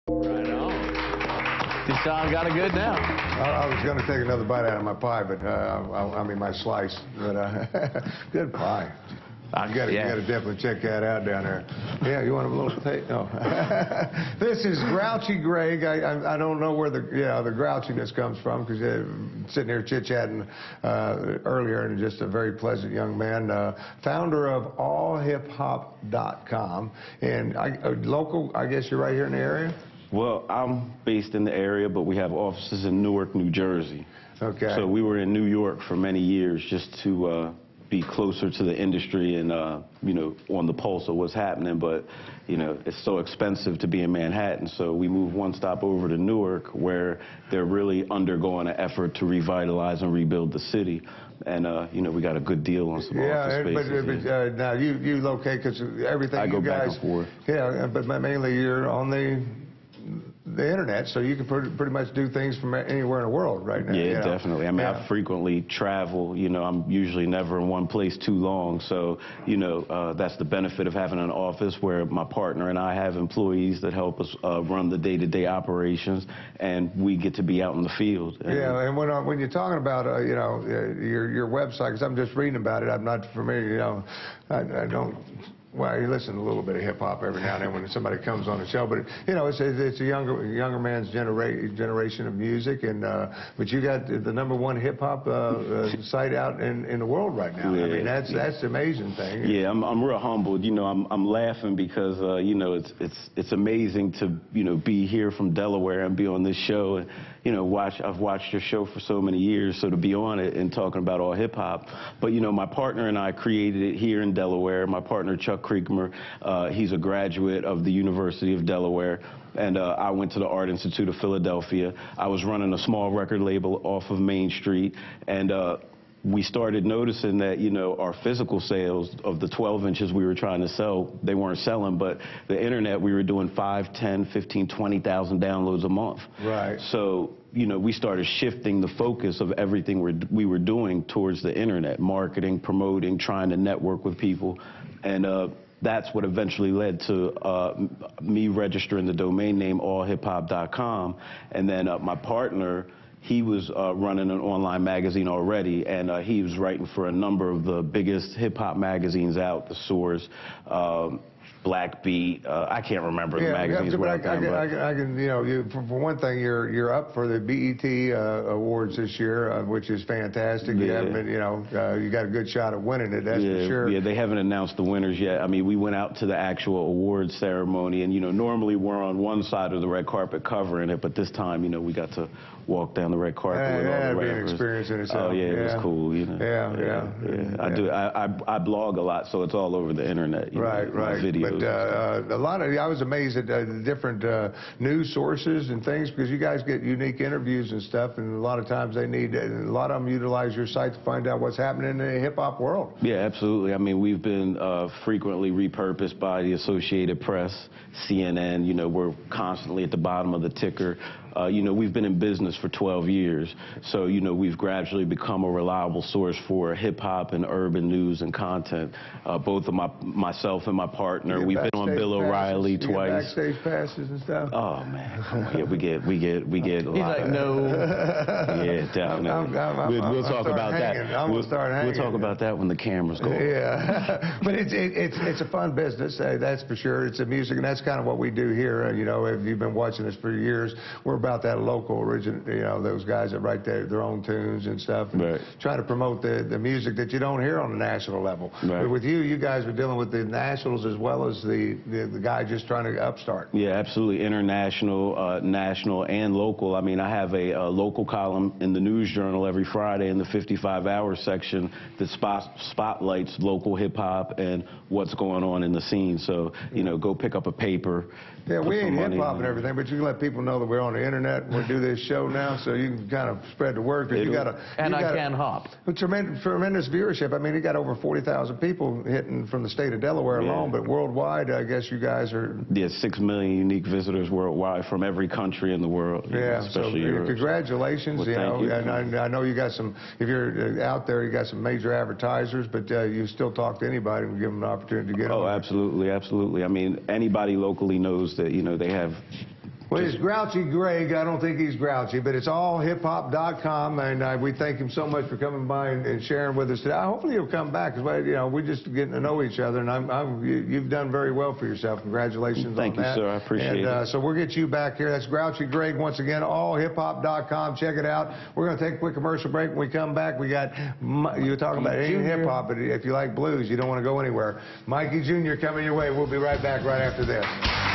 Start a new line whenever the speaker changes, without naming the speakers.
Right on. Deshaun got it good now.
I was going to take another bite out of my pie, but I mean my slice. But good pie. You got to definitely check that out down there. Yeah, you want a little taste? No. This is Grouchy Greg. I don't know where the grouchiness comes from, because sitting here chit-chatting earlier, and just a very pleasant young man, founder of allhiphop.com, and local. I guess you're right here in the area.
Well, I'm based in the area, but we have offices in Newark, New Jersey.
Okay.
So we were in New York for many years just to be closer to the industry and, you know, on the pulse of what's happening. But, you know, it's so expensive to be in Manhattan. So we moved one stop over to Newark, where they're really undergoing an effort to revitalize and rebuild the city. And, you know, we got a good deal on some office spaces.
But now you locate, because everything
I go
you guys...
back and forth.
Yeah, but mainly you're on the internet, so you can pretty much do things from anywhere in the world right now.
Yeah, definitely. I mean, I frequently travel. You know, I'm usually never in one place too long. So, you know, that's the benefit of having an office where my partner and I have employees that help us run the day-to-day operations, and we get to be out in the field.
And when you're talking about, you know, your website, because I'm just reading about it, I'm not familiar, you know, I don't... Well, you listen to a little bit of hip-hop every now and then when somebody comes on the show, but, you know, it's a younger man's generation of music, and but you got the #1 hip-hop site out in the world right now. Yeah. I mean, that's the amazing thing.
Yeah, I'm real humbled. You know, I'm laughing because, you know, it's amazing to, you know, be here from Delaware and be on this show, and, you know, I've watched your show for so many years, so to be on it and talking about all hip-hop. But, you know, my partner and I created it here in Delaware. My partner, Chuck Creekmer, he's a graduate of the University of Delaware, and I went to the Art Institute of Philadelphia. I was running a small record label off of Main Street, and we started noticing that, you know, our physical sales of the 12 inches we were trying to sell, they weren't selling, but the internet, we were doing 5, 10, 15, 20,000 downloads a month.
Right.
So, you know, we started shifting the focus of everything we were doing towards the internet, marketing, promoting, trying to network with people. And that's what eventually led to me registering the domain name allhiphop.com. And then my partner, he was running an online magazine already, and he was writing for a number of the biggest hip-hop magazines out, The Source, Black Beat, I can't remember the magazines.
But I can, you know, for one thing, you're up for the BET Awards this year, which is fantastic. You haven't been, you know, you got a good shot at winning it, that's for sure. Yeah,
they haven't announced the winners yet. I mean, we went out to the actual awards ceremony, and, you know, normally we're on one side of the red carpet covering it, but this time, you know, we got to walk down the red carpet with all the rappers.
That'd be an experience in itself.
Oh, yeah, it was cool, you know. I blog a lot, so it's all over the internet.
Right.
Videos.
But a lot of, I was amazed at the different news sources and things, because you guys get unique interviews and stuff, and a lot of times they need, a lot of them utilize your site to find out what's happening in the hip-hop world.
Yeah, absolutely. I mean, we've been frequently repurposed by the Associated Press, CNN. You know, we're constantly at the bottom of the ticker. You know, we've been in business for 12 years, so, you know, we've gradually become a reliable source for hip-hop and urban news and content. Both of myself and my partner, we've been on Bill O'Reilly twice.
Backstage passes and stuff?
Oh, man, come on. Yeah, we get a lot.
He's like, no.
Yeah, definitely. We'll talk about that.
We'll start hanging.
We'll talk about that when the cameras go.
Yeah, but it's a fun business, that's for sure. It's a music, and that's kind of what we do here. You know, if you've been watching us for years, we're about that local origin, you know, those guys that write their own tunes and stuff, and try to promote the music that you don't hear on the national level. But with you guys are dealing with the nationals as well as the guy just trying to upstart.
Yeah, absolutely. International, national, and local. I mean, I have a local column in the News Journal every Friday in the 55-hour section that spotlights local hip-hop and what's going on in the scene. So, you know, go pick up a paper.
Yeah, we ain't hip-hop and everything, but you can let people know that we're on the internet and we do this show now, so you can kind of spread the word.
I can hop.
Tremendous viewership. I mean, you got over 40,000 people hitting from the state of Delaware alone, but worldwide, I guess you guys are...
Yeah, 6 million unique visitors worldwide from every country in the world.
Yeah,
especially
so congratulations.
Well,
you know,
you.
And I know you got some, if you're out there, you got some major advertisers, but you still talk to anybody and give them an opportunity to get on.
Oh, absolutely, absolutely. I mean, anybody locally knows that, you know, they have
Well, it's Grouchy Greg. I don't think he's grouchy, but it's allhiphop.com, and we thank him so much for coming by and sharing with us today. Hopefully he'll come back, because we're just getting to know each other, and you've done very well for yourself. Congratulations on that.
Thank you, sir. I appreciate it.
So we'll get you back here. That's Grouchy Greg once again, allhiphop.com. Check it out. We're going to take a quick commercial break. When we come back, we got, you were talking about it ain't hip-hop, but if you like blues, you don't want to go anywhere. Mikey Jr. coming your way. We'll be right back right after this.